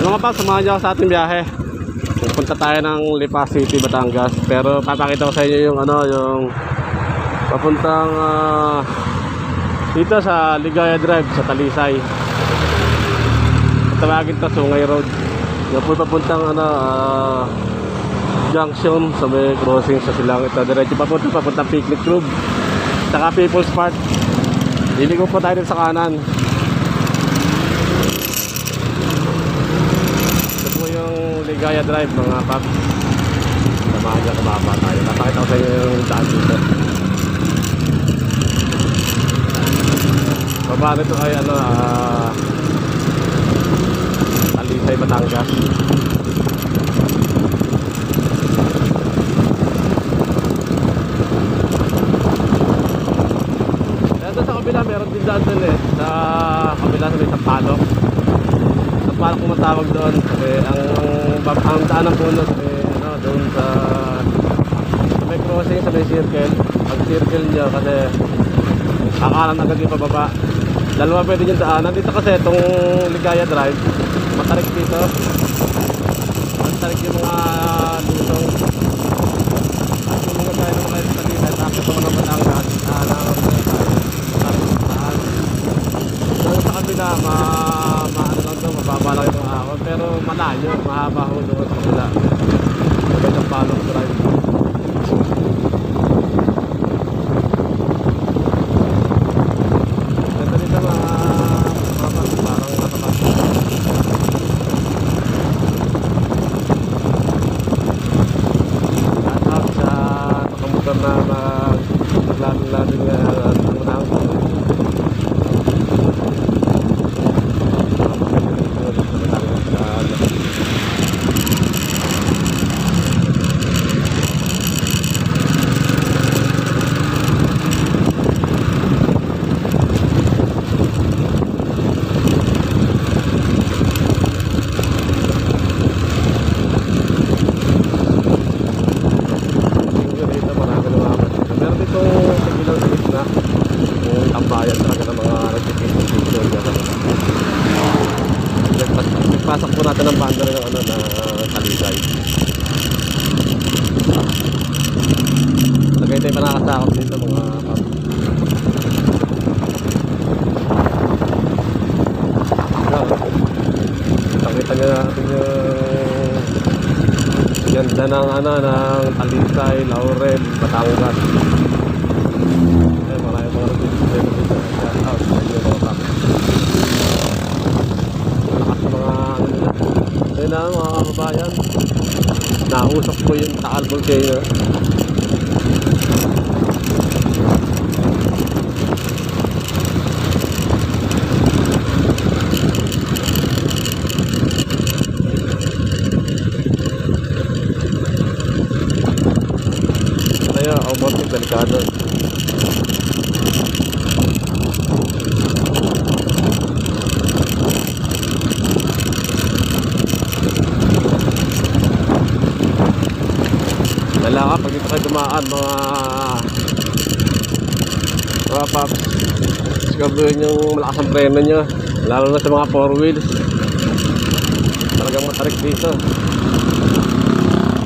Mga pa, samahan niyo ako sa ating biyahe. Pupunta tayo ng Lipa City, Batangas. Pero papakita ko sa inyo yung yung papuntang dito sa Ligaya Drive sa Talisay. Tawagin to Sungay Road. Yan po papuntang junction sa may crossing sa Silang. Ito diretso papunta Picnic Club saka People's Park. Liliko po tayo sa kanan. Yung Ligaya Drive mga paps. Samahan niya kababa tayo. Napakita ko sa inyo yung daan dito. Baba nito ay Talisay, Batangas. Ito sa kabila meron din daan dun sa kabila sa may Sampalok. Paano kung matawag doon ang daan ng puno doon sa may crossing sa may circle. Pag circle nyo kasi akalan agad yung pababa. Dalawa pwede yung daanan dito kasi itong Ligaya Drive matarik dito, matarik yung mga lusong at yung mga tayo na mga Talisay tapos ito mga Batangas doon sa kabila mababa lang yung mga ahon pero malayo, mahaba ho doon sa kabila sabay ng Palok Drive. Ganda dito mga parang matakas at sa nakamotor na maglalong-lalong unang pasok po natin ang banda ng Talisay. Lagay tayo pa nakasakot dito mga nakita nyo natin yung ganda ng Talisay, Laurel, Batangas. Maraming mga nagsisimple dito. Shout out sa inyo mga kapit. Ayun na mga kababayan, nausok po yung Taal Volcano. Kaya automatic delikado. Lala ka pag dito kayo dumaan mga paps, siguraduhin yung malakas ang preno nyo lalo na sa mga 4 wheels. Talagang matarik dito,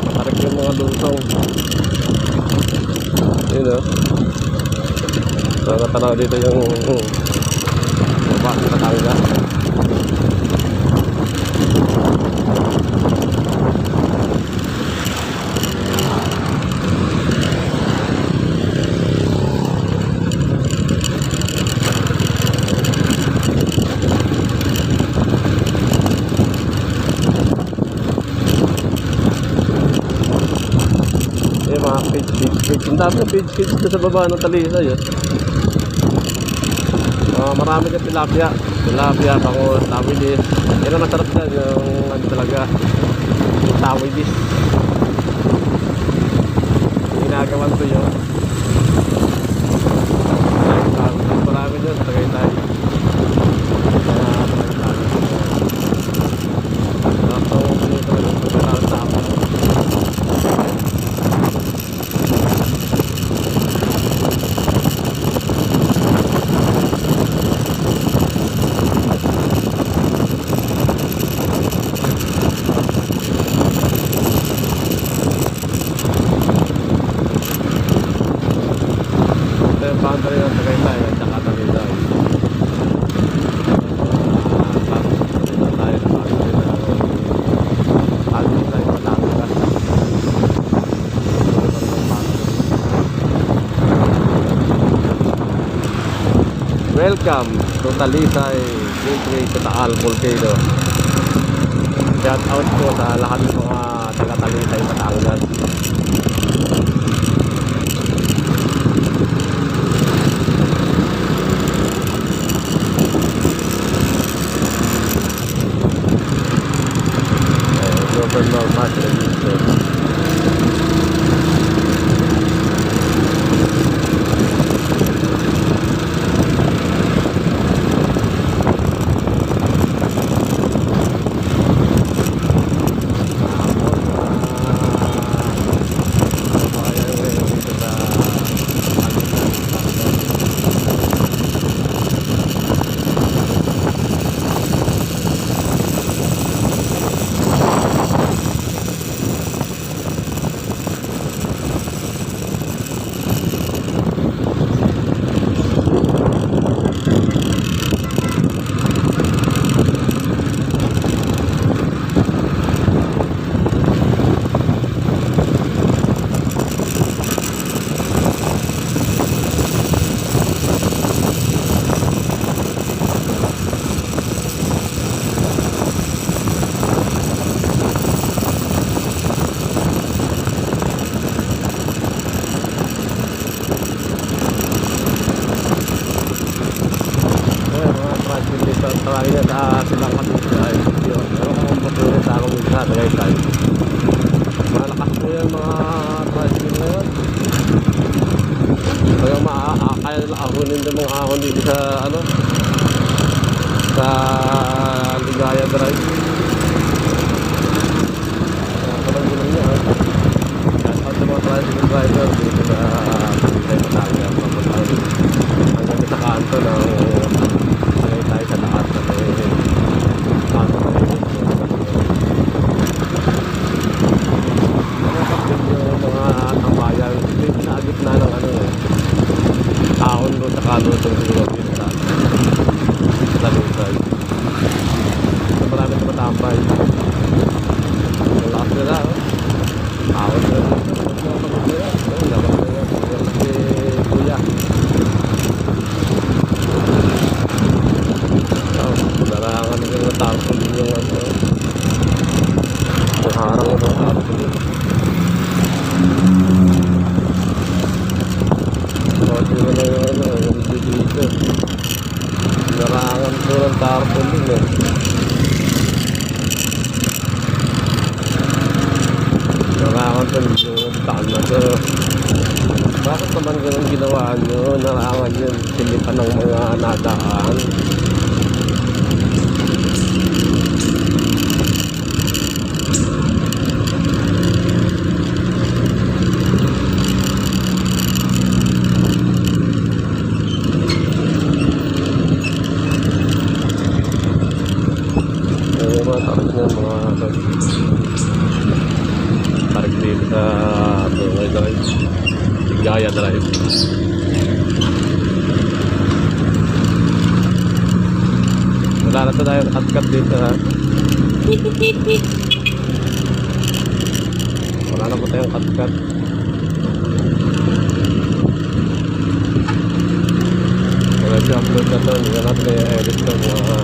matarik yung mga lusong. Yun natanaw dito yung baba sa Batangas. Mga page. Ang dami ng page sa baba ng Talisay. Marami ka tilapia, bangus, tawidis. Yan ang masarap yan, yung talaga yung tawidis. Ginagawan ko yun. Marami dyan sa Tagaytay. welcome to Talisay Gateway sa Taal Volcano. Shout out po sa lahat ng mga taga Talisay, Batangas. Governor Mark Register. Tawagin niya sa silang katusay. Pero kung patuloy sa akong isa, Tagaytay. Malakas po yan mga tricycle na yun. Kaya kaya nila ahunin din mga ahon dito sa ano, sa Ligaya Drive. Parang gulong niya. Shout out sa mga tricycle driver dito sa Tagaytay, Batangas. Hanggang sa kanto ng tayo sa taas na mga tambayan. Pinagit na ng ano taon doon sa kanto siguro dito sa Talisay. So marami sa matambay. Lakas nila taon na kuya. Darangan na yung tarpon din yung ano. Harang yung tarpon din. Kasi mo na yung ano, yung dito. Darangan ko ng tarpon din eh. Darangan ko yung taan na to. Bakit naman ganun ginawa nyo? Narangan yun silipan ng mga nadaan. Tarik dito sa Ligaya Drive. Wala na tayo cut dito ha. Wala na po tayong cut. Wala siya upload na to. Hindi natin i-edit to mga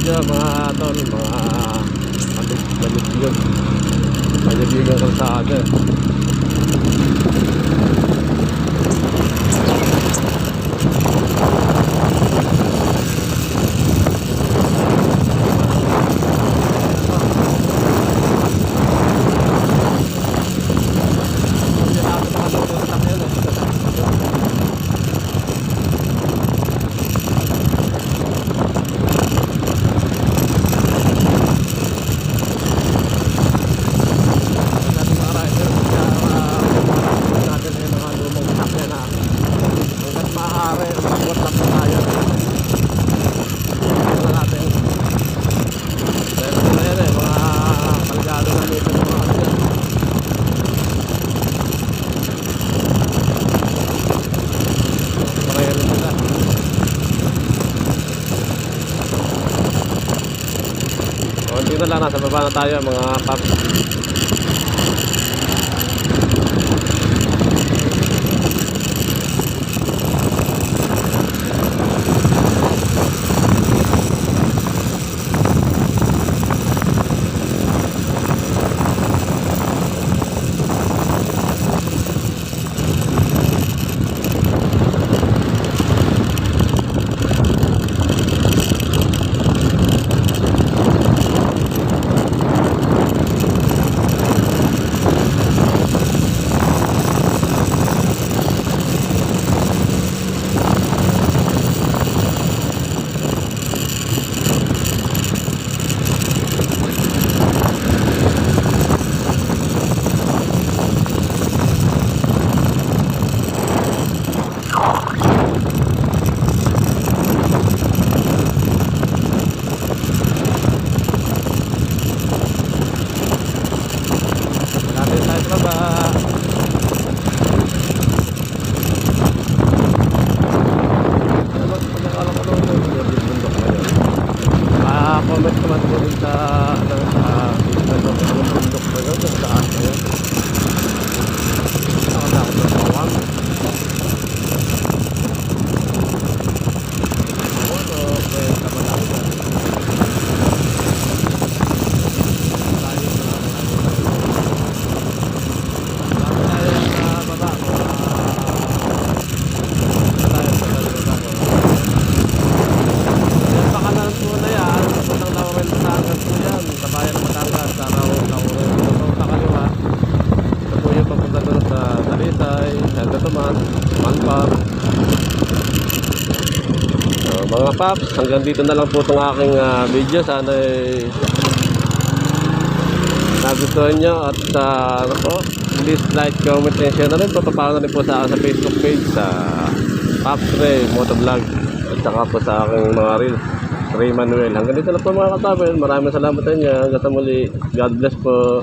video mga tol, mga Malibiyog ang kalsada. Dito lang, nasa baba na tayo mga paps. Comment naman po rin sa bundok na yun, sa taas na yun. Nakatakot na pawang. Okay, tama lang siya. Mga paps, hanggang dito na lang po itong aking video. Sana nagustuhan nyo at please like, comment, and share na rin po. Papalo na rin po sa akin sa Facebook page sa Paps Ray Motovlog at saka po sa aking mga reels, Ray Manuel. Hanggang dito na po mga katabi. Maraming salamat sa inyo. Hanggang sa muli. God bless po.